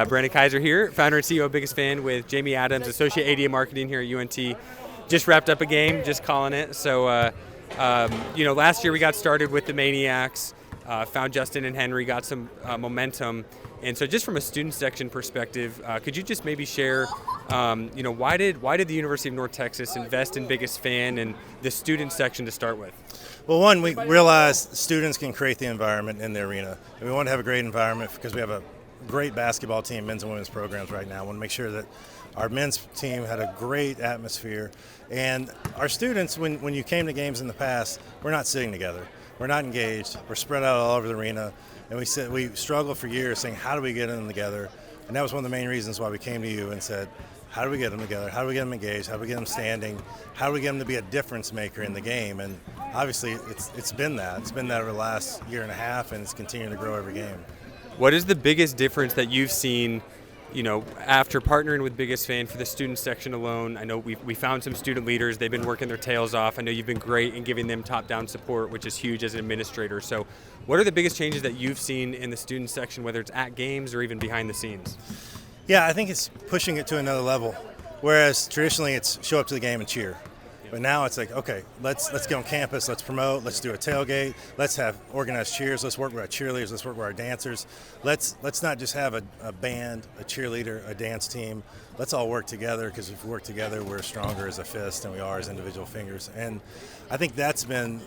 Brandon Kaiser here, founder and CEO of Biggest Fan with Jamie Adams, Associate AD of Marketing here at UNT. Just wrapped up a game, just calling it. So, last year we got started with the Maniacs, found Justin and Henry, got some momentum. And so just from a student section perspective, could you just maybe share, why did the University of North Texas invest in Biggest Fan and the student section to start with? Well, one, we realized students can create the environment in the arena. And we want to have a great environment because we have a great basketball team, men's and women's programs right now. We want to make sure that our men's team had a great atmosphere. And our students, when you came to games in the past, we're not sitting together. We're not engaged. We're spread out all over the arena. And we struggled for years saying, how do we get them together? And that was one of the main reasons why we came to you and said, how do we get them together? How do we get them engaged? How do we get them standing? How do we get them to be a difference maker in the game? And obviously, it's been that. It's been that over the last year and a half, and it's continuing to grow every game. What is the biggest difference that you've seen, after partnering with Biggest Fan for the student section alone? I know we found some student leaders. They've been working their tails off. I know you've been great in giving them top-down support, which is huge as an administrator. So what are the biggest changes that you've seen in the student section, whether it's at games or even behind the scenes? Yeah, I think it's pushing it to another level, whereas traditionally it's show up to the game and cheer. But now it's like, okay, let's get on campus, let's promote, let's do a tailgate, let's have organized cheers, let's work with our cheerleaders, let's work with our dancers. Let's not just have a band, a cheerleader, a dance team. Let's all work together, because if we work together, we're stronger as a fist than we are as individual fingers. And I think that's been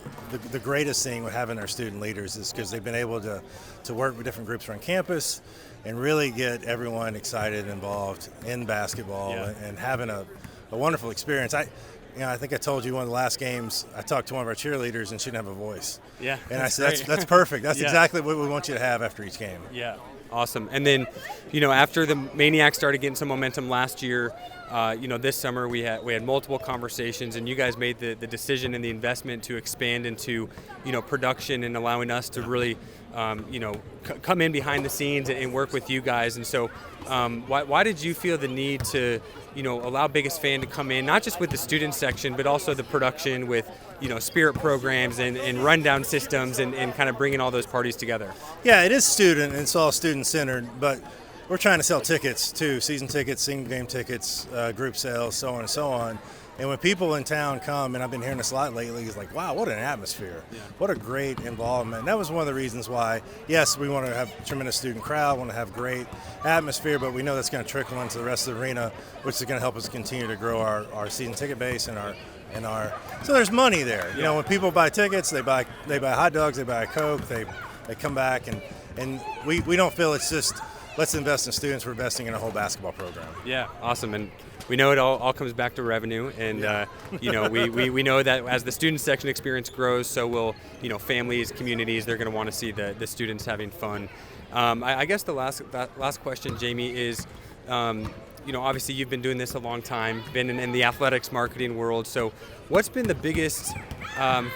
the greatest thing with having our student leaders, is because they've been able to work with different groups around campus and really get everyone excited and involved in basketball and having a wonderful experience. I think I told you one of the last games, I talked to one of our cheerleaders and she didn't have a voice. Yeah. And I said, that's perfect. That's exactly what we want you to have after each game. Yeah. Awesome. And then, after the Maniacs started getting some momentum last year, this summer we had multiple conversations, and you guys made the decision and the investment to expand into, production and allowing us to really, come in behind the scenes and work with you guys. And so why did you feel the need to, allow Biggest Fan to come in, not just with the student section, but also the production with, spirit programs and rundown systems and kind of bringing all those parties together? Yeah, it is student, and it's all student-centered, but we're trying to sell tickets too, season tickets, single game tickets, group sales, so on and so on. And when people in town come, and I've been hearing this a lot lately, it's like, wow, what an atmosphere. Yeah. What a great involvement. And that was one of the reasons why, yes, we want to have a tremendous student crowd, want to have great atmosphere, but we know that's going to trickle into the rest of the arena, which is going to help us continue to grow our season ticket base and our so there's money there. Yeah. When people buy tickets, they buy hot dogs, they buy a Coke, they come back, and we don't feel it's just let's invest in students, we're investing in a whole basketball program. Yeah, awesome. And we know it all comes back to revenue, and we know that as the student section experience grows, so will families, communities. They're going to want to see the students having fun. I guess the last question, Jamie, is obviously you've been doing this a long time, been in the athletics marketing world. So what's been the biggest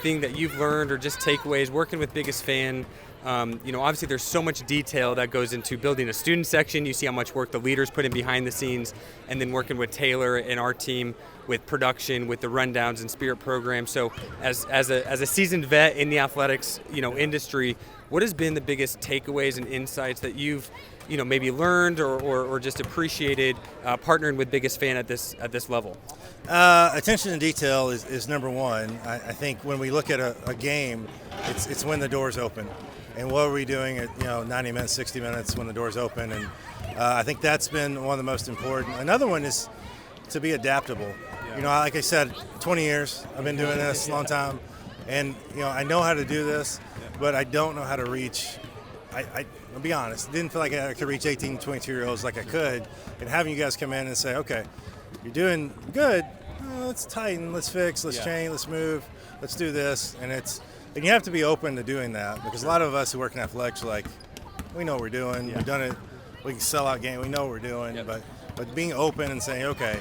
thing that you've learned, or just takeaways working with Biggest Fan? Obviously there's so much detail that goes into building a student section. You see how much work the leaders put in behind the scenes, and then working with Taylor and our team with production, with the rundowns and spirit programs. So as a seasoned vet in the athletics, industry, what has been the biggest takeaways and insights that you've, maybe learned or just appreciated partnering with Biggest Fan at this level? Attention to detail is number one. I think when we look at a game, it's when the doors open. And what are we doing at 90 minutes, 60 minutes when the doors open? And I think that's been one of the most important. Another one is to be adaptable. Yeah. Like I said, 20 years I've been doing this a long time, and I know how to do this, but I don't know how to reach. I'll be honest, didn't feel like I could reach 18, 22-year-olds like I could. And having you guys come in and say, okay, you're doing good. Let's tighten, let's fix, let's change, let's move, let's do this, and you have to be open to doing that, because a lot of us who work in athletics are like, we know what we're doing, we've done it, we can sell out game, we know what we're doing, but being open and saying, okay,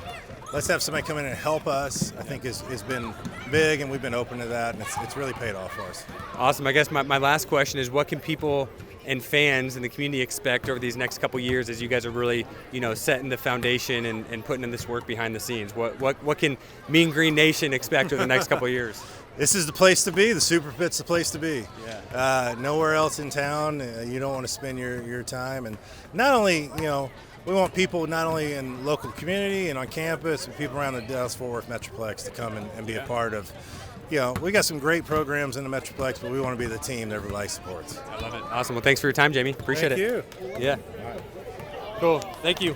let's have somebody come in and help us, I think has been big, and we've been open to that, and it's really paid off for us. Awesome. I guess my last question is, what can people and fans in the community expect over these next couple years as you guys are really, setting the foundation and putting in this work behind the scenes? What can Mean Green Nation expect over the next couple years? This is the place to be. The Super Pit's the place to be. Yeah. Nowhere else in town. You don't want to spend your time. And not only, we want people not only in local community and on campus, but people around the Dallas-Fort Worth Metroplex to come and be a part of. We got some great programs in the Metroplex, but we want to be the team that everybody supports. I love it. Awesome. Well, thanks for your time, Jamie. Appreciate it. Thank you. Yeah. Cool. Thank you.